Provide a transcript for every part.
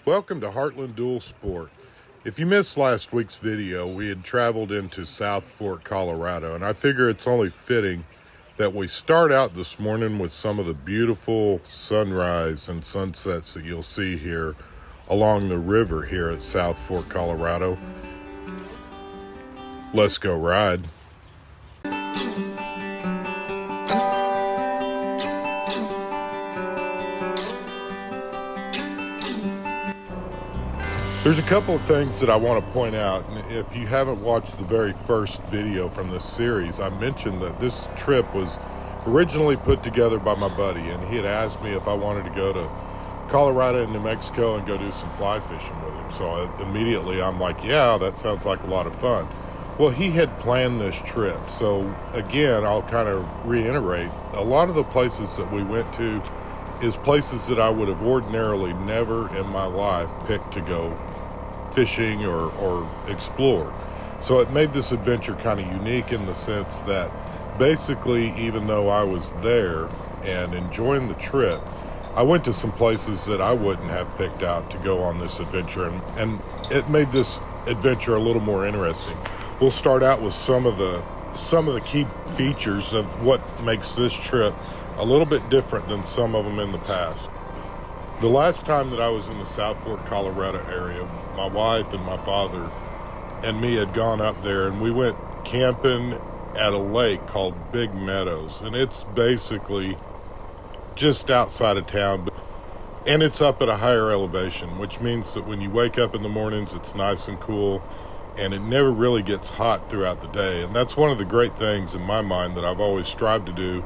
Welcome to Heartland Dual Sport. If you missed last week's video, we had traveled into South Fork, Colorado, and I figure it's only fitting that we start out this morning with some of the beautiful sunrise and sunsets that you'll see here along the river here at South Fork, Colorado. Let's go ride. There's a couple of things that I want to point out, and if you haven't watched the very first video from this series, I mentioned that this trip was originally put together by my buddy, and he had asked me if I wanted to go to Colorado and New Mexico and go do some fly fishing with him. So immediately I'm like, yeah, that sounds like a lot of fun. Well, he had planned this trip, so again, I'll kind of reiterate, a lot of the places that we went to is places that I would have ordinarily never in my life picked to go fishing or explore. So it made this adventure kind of unique in the sense that basically, even though I was there and enjoying the trip, I went to some places that I wouldn't have picked out to go on this adventure, and it made this adventure a little more interesting. We'll start out with some of the key features of what makes this trip a little bit different than some of them in the past. The last time that I was in the South Fork, Colorado area, my wife and my father and me had gone up there, and we went camping at a lake called Big Meadows, and it's basically just outside of town, and it's up at a higher elevation, which means that when you wake up in the mornings, it's nice and cool, and it never really gets hot throughout the day. And that's one of the great things in my mind that I've always strived to do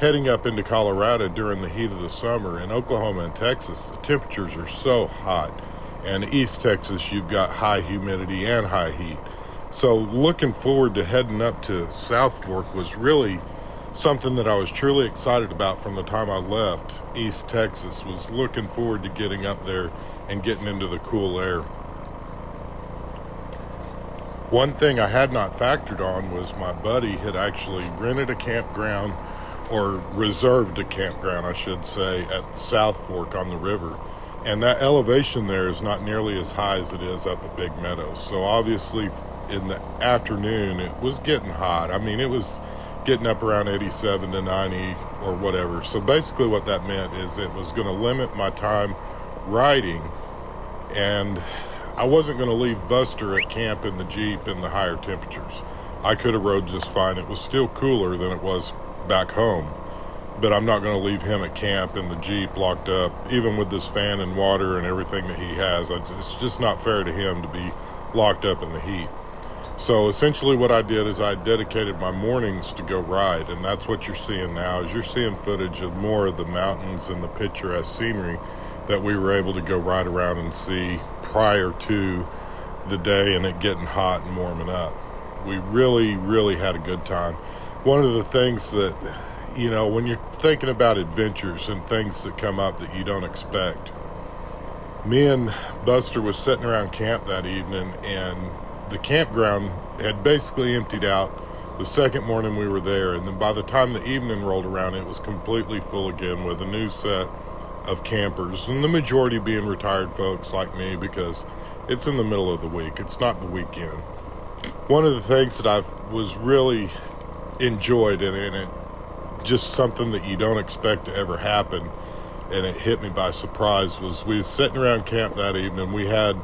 heading up into Colorado during the heat of the summer. In Oklahoma and Texas, the temperatures are so hot. And East Texas, you've got high humidity and high heat. So looking forward to heading up to South Fork was really something that I was truly excited about from the time I left East Texas, was looking forward to getting up there and getting into the cool air. One thing I had not factored on was my buddy had actually rented a campground, or reserved a campground, I should say, at South Fork on the river. And that elevation there is not nearly as high as it is up at Big Meadows. So obviously in the afternoon, it was getting hot. I mean, it was getting up around 87 to 90 or whatever. So basically what that meant is it was going to limit my time riding, and I wasn't going to leave Buster at camp in the Jeep in the higher temperatures. I could have rode just fine. It was still cooler than it was back home, but I'm not going to leave him at camp in the Jeep locked up, even with this fan and water and everything that he has. It's just not fair to him to be locked up in the heat. So essentially what I did is I dedicated my mornings to go ride, and that's what you're seeing now, is you're seeing footage of more of the mountains and the picturesque scenery that we were able to go ride around and see prior to the day and it getting hot and warming up. We really, really had a good time. One of the things that, you know, when you're thinking about adventures and things that come up that you don't expect, me and Buster was sitting around camp that evening, and the campground had basically emptied out the second morning we were there. And then by the time the evening rolled around, it was completely full again with a new set of campers, and the majority being retired folks like me, because it's in the middle of the week. It's not the weekend. One of the things that I was really enjoyed, and it just something that you don't expect to ever happen, and it hit me by surprise, was we was sitting around camp that evening. We had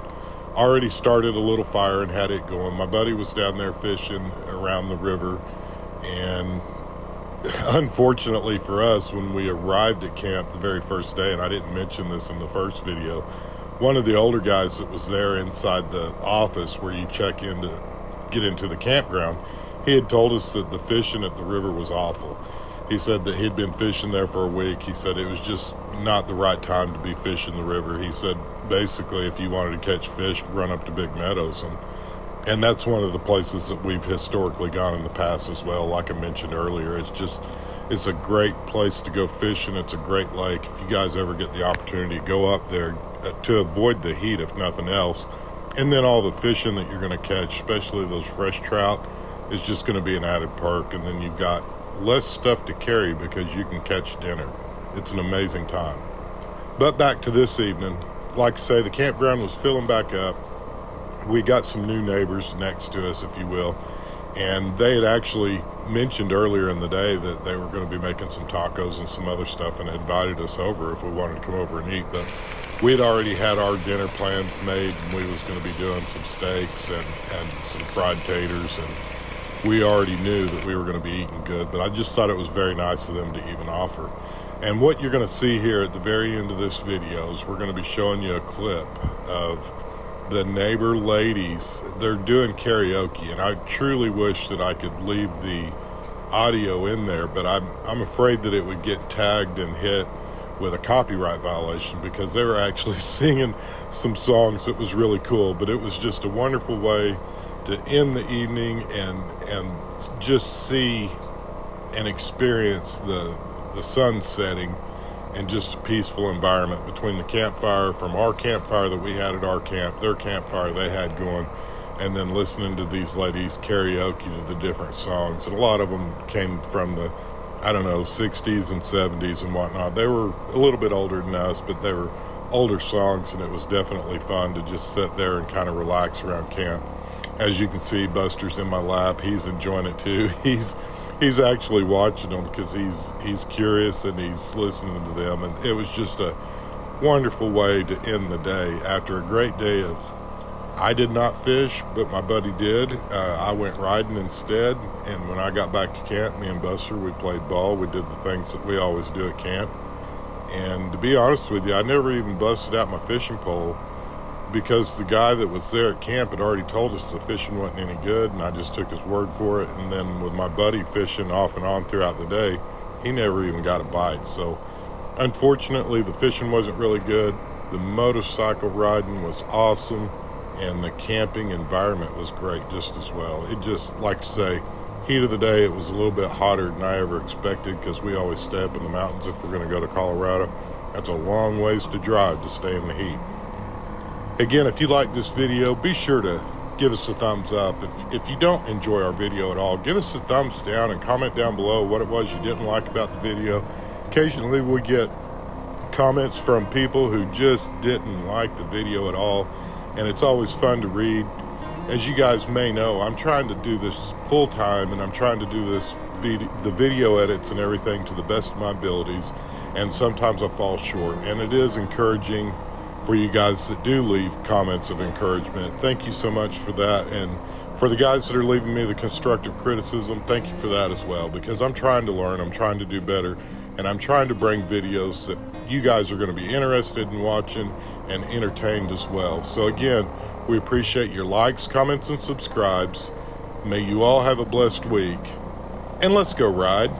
already started a little fire and had it going. My buddy was down there fishing around the river, and unfortunately for us, when we arrived at camp the very first day, and I didn't mention this in the first video, one of the older guys that was there inside the office where you check in to get into the campground, he had told us that the fishing at the river was awful. He said that he'd been fishing there for a week. He said it was just not the right time to be fishing the river. He said basically if you wanted to catch fish, run up to Big Meadows, and that's one of the places that we've historically gone in the past as well. Like I mentioned earlier, it's a great place to go fishing. It's a great lake. If you guys ever get the opportunity to go up there to avoid the heat, if nothing else, and then all the fishing that you're going to catch, especially those fresh trout, is just going to be an added perk. And then you've got less stuff to carry because you can catch dinner. It's an amazing time. But back to this evening, like I say, the campground was filling back up. We got some new neighbors next to us, if you will, and they had actually mentioned earlier in the day that they were going to be making some tacos and some other stuff and invited us over if we wanted to come over and eat. But we had already had our dinner plans made, and we was going to be doing some steaks and some fried taters, and we already knew that we were going to be eating good. But I just thought it was very nice of them to even offer. And what you're going to see here at the very end of this video is we're going to be showing you a clip of the neighbor ladies. They're doing karaoke, and I truly wish that I could leave the audio in there, but I'm afraid that it would get tagged and hit with a copyright violation, because they were actually singing some songs that was really cool. But it was just a wonderful way to end the evening and just see and experience the sun setting and just a peaceful environment between the campfire from our campfire that we had at our camp, their campfire they had going, and then listening to these ladies karaoke to the different songs. And a lot of them came from the, 60s and 70s and whatnot. They were a little bit older than us, but they were older songs, and it was definitely fun to just sit there and kind of relax around camp. As you can see, Buster's in my lap. He's enjoying it too. He's actually watching them because he's curious and he's listening to them. And it was just a wonderful way to end the day after a great day of, I did not fish, but my buddy did. I went riding instead. And when I got back to camp, me and Buster, we played ball. We did the things that we always do at camp. And to be honest with you, I never even busted out my fishing pole, because the guy that was there at camp had already told us the fishing wasn't any good, and I just took his word for it. And then with my buddy fishing off and on throughout the day, he never even got a bite. So unfortunately, the fishing wasn't really good. The motorcycle riding was awesome, and the camping environment was great just as well. It just, like I say, heat of the day, it was a little bit hotter than I ever expected, because we always stay up in the mountains if we're going to go to Colorado. That's a long ways to drive to stay in the heat. Again, if you like this video, be sure to give us a thumbs up. If you don't enjoy our video at all, give us a thumbs down and comment down below what it was you didn't like about the video. Occasionally we get comments from people who just didn't like the video at all, and it's always fun to read. As you guys may know, I'm trying to do this full time, and I'm trying to do the video edits and everything to the best of my abilities, and sometimes I fall short. And it is encouraging for you guys that do leave comments of encouragement. Thank you so much for that. And for the guys that are leaving me the constructive criticism, thank you for that as well, because I'm trying to learn, I'm trying to do better, and I'm trying to bring videos that you guys are going to be interested in watching and entertained as well. So again, we appreciate your likes, comments, and subscribes. May you all have a blessed week, and let's go ride.